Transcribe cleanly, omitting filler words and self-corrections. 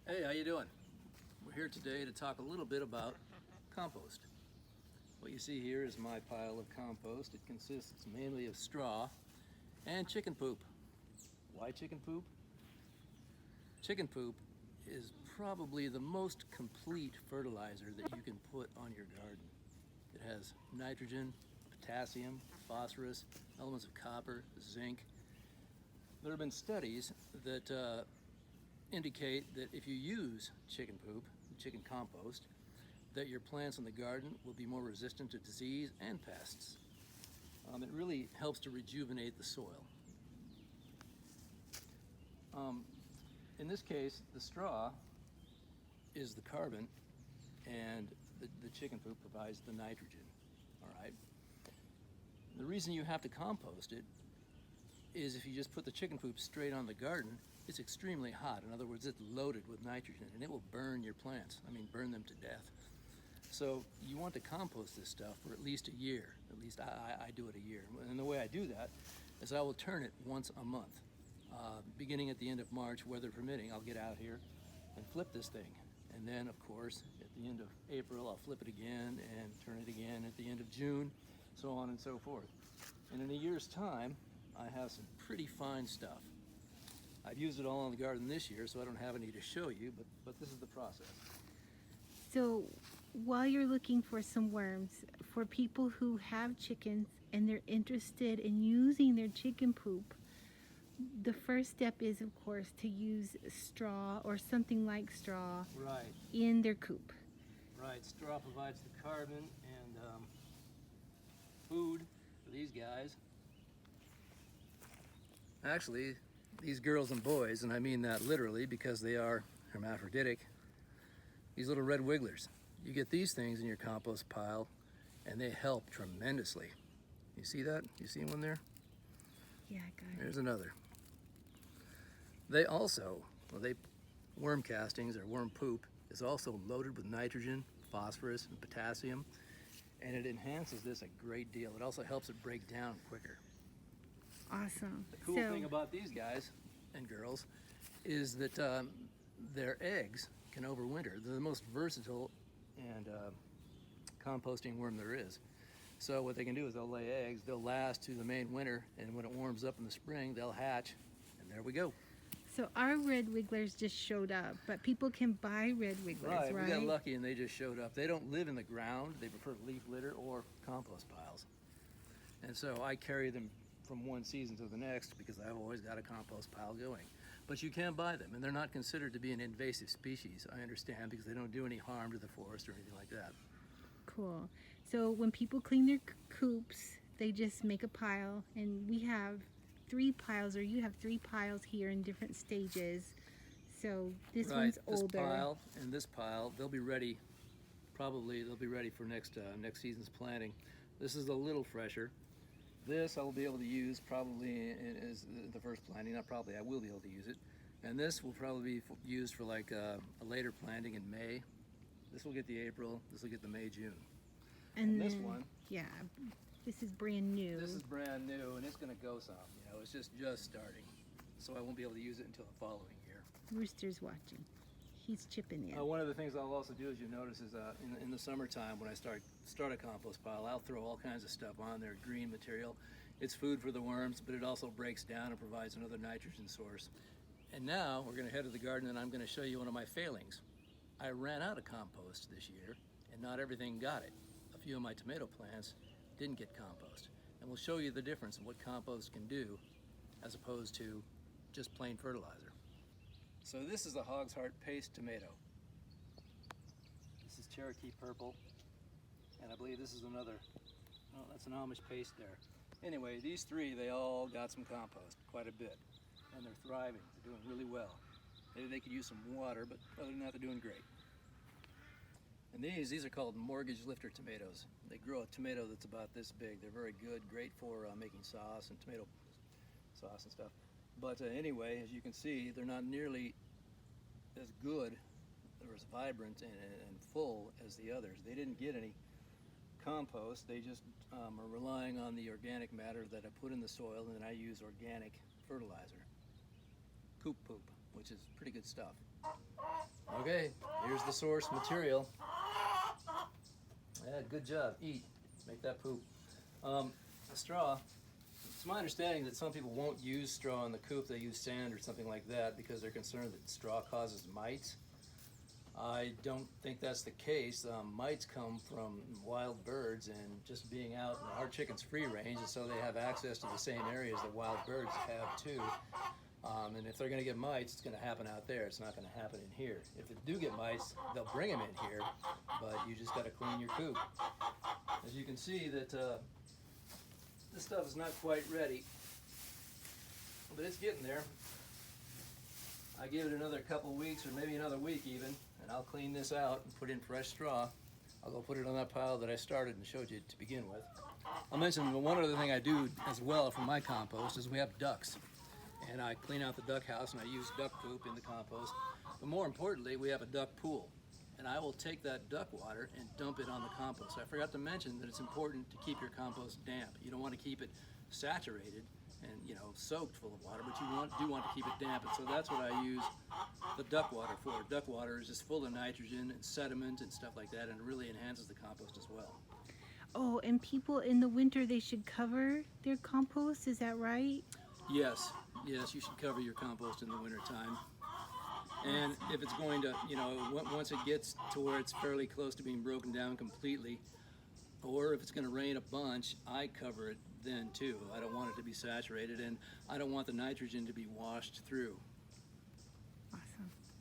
Hey, how you doing? We're here today to talk a little bit about compost. What you see here is my pile of compost. It consists mainly of straw and chicken poop. Why chicken poop? Chicken poop is probably the most complete fertilizer that you can put on your garden. It has nitrogen, potassium, phosphorus, elements of copper, zinc. There have been studies that indicate that if you use chicken poop, chicken compost, that your plants in the garden will be more resistant to disease and pests. It really helps to rejuvenate the soil. In this case, the straw is the carbon and the chicken poop provides the nitrogen, all right? The reason you have to compost it is if you just put the chicken poop straight on the garden, it's extremely hot. In other words, it's loaded with nitrogen and it will burn your plants. I mean, burn them to death. So you want to compost this stuff for at least a year. At least I do it a year. And the way I do that is I will turn it once a month. Beginning at the end of March, weather permitting, I'll get out here and flip this thing. And then, of course, at the end of April, I'll flip it again and turn it again at the end of June, so on and so forth. And in a year's time, I have some pretty fine stuff. I've used it all in the garden this year, so I don't have any to show you, but this is the process. So while you're looking for some worms, for people who have chickens and they're interested in using their chicken poop, the first step is, of course, to use straw or something like straw Right, in their coop. right. Straw provides the carbon and food for these guys. Actually, these girls and boys, and I mean that literally because they are hermaphroditic, these little red wigglers. You get these things in your compost pile and they help tremendously. You see that? You see one there? Yeah, I got it. There's another. They also, worm castings or worm poop is also loaded with nitrogen, phosphorus, and potassium, and it enhances this a great deal. It also helps it break down quicker. Awesome. The cool thing about these guys and girls is that their eggs can overwinter. They're the most versatile and composting worm there is. So what they can do is they'll lay eggs, they'll last to the main winter, and when it warms up in the spring, they'll hatch, and there we go. So our red wigglers just showed up, but people can buy red wigglers, right? We got lucky and they just showed up. They don't live in the ground. They prefer leaf litter or compost piles. And so I carry them from one season to the next because I've always got a compost pile going. But you can buy them, and they're not considered to be an invasive species, I understand, because they don't do any harm to the forest or anything like that. Cool. So when people clean their coops, they just make a pile, and we have 3 piles, or you have 3 piles here in different stages. So this one's older. This pile and this pile, they'll be ready. Probably they'll be ready for next season's planting. This is a little fresher. This I'll be able to use probably as the first planting. Not probably, I will be able to use it. And this will probably be used for like a later planting in May. This will get the April. This will get the May, June. And this one, yeah, this is brand new. This is brand new, and it's going to go some. You know, it's just starting, so I won't be able to use it until the following year. Rooster's watching. He's chipping in. One of the things I'll also do, as you notice, is in the summertime when I start a compost pile, I'll throw all kinds of stuff on there, green material. It's food for the worms, but it also breaks down and provides another nitrogen source. And now we're going to head to the garden, and I'm going to show you one of my failings. I ran out of compost this year, and not everything got it. A few of my tomato plants didn't get compost, and we'll show you the difference in what compost can do as opposed to just plain fertilizer. So this is a Hog's Heart paste tomato. This is Cherokee purple, and I believe this is another, oh, that's an Amish paste there. Anyway, these 3, they all got some compost, quite a bit, and they're thriving. They're doing really well. Maybe they could use some water, but other than that, they're doing great. And these are called mortgage lifter tomatoes. They grow a tomato that's about this big. They're very good, great for making sauce and tomato sauce and stuff. But anyway, as you can see, they're not nearly as good or as vibrant and full as the others. They didn't get any compost. They just are relying on the organic matter that I put in the soil, and then I use organic fertilizer, coop poop, which is pretty good stuff. Okay, here's the source material. Yeah, good job. Eat. Make that poop. The straw. It's my understanding that some people won't use straw in the coop. They use sand or something like that because they're concerned that straw causes mites. I don't think that's the case. Mites come from wild birds and just being out. Our chicken's free range, and so they have access to the same areas that wild birds have too. And if they're going to get mites, it's going to happen out there. It's not going to happen in here. If they do get mites, they'll bring them in here, but you just got to clean your coop. As you can see, that this stuff is not quite ready, but it's getting there. I give it another couple weeks, or maybe another week even, and I'll clean this out and put in fresh straw. I'll go put it on that pile that I started and showed you to begin with. I'll mention one other thing I do as well for my compost is we have ducks. And I clean out the duck house and I use duck poop in the compost. But more importantly, we have a duck pool. And I will take that duck water and dump it on the compost. I forgot to mention that it's important to keep your compost damp. You don't want to keep it saturated and soaked full of water, but you do want to keep it damp. And so that's what I use the duck water for. Duck water is just full of nitrogen and sediment and stuff like that, and it really enhances the compost as well. Oh, and people in the winter, they should cover their compost, is that right? Yes, you should cover your compost in the wintertime. And if it's going to, once it gets to where it's fairly close to being broken down completely, or if it's going to rain a bunch, I cover it then too. I don't want it to be saturated, and I don't want the nitrogen to be washed through.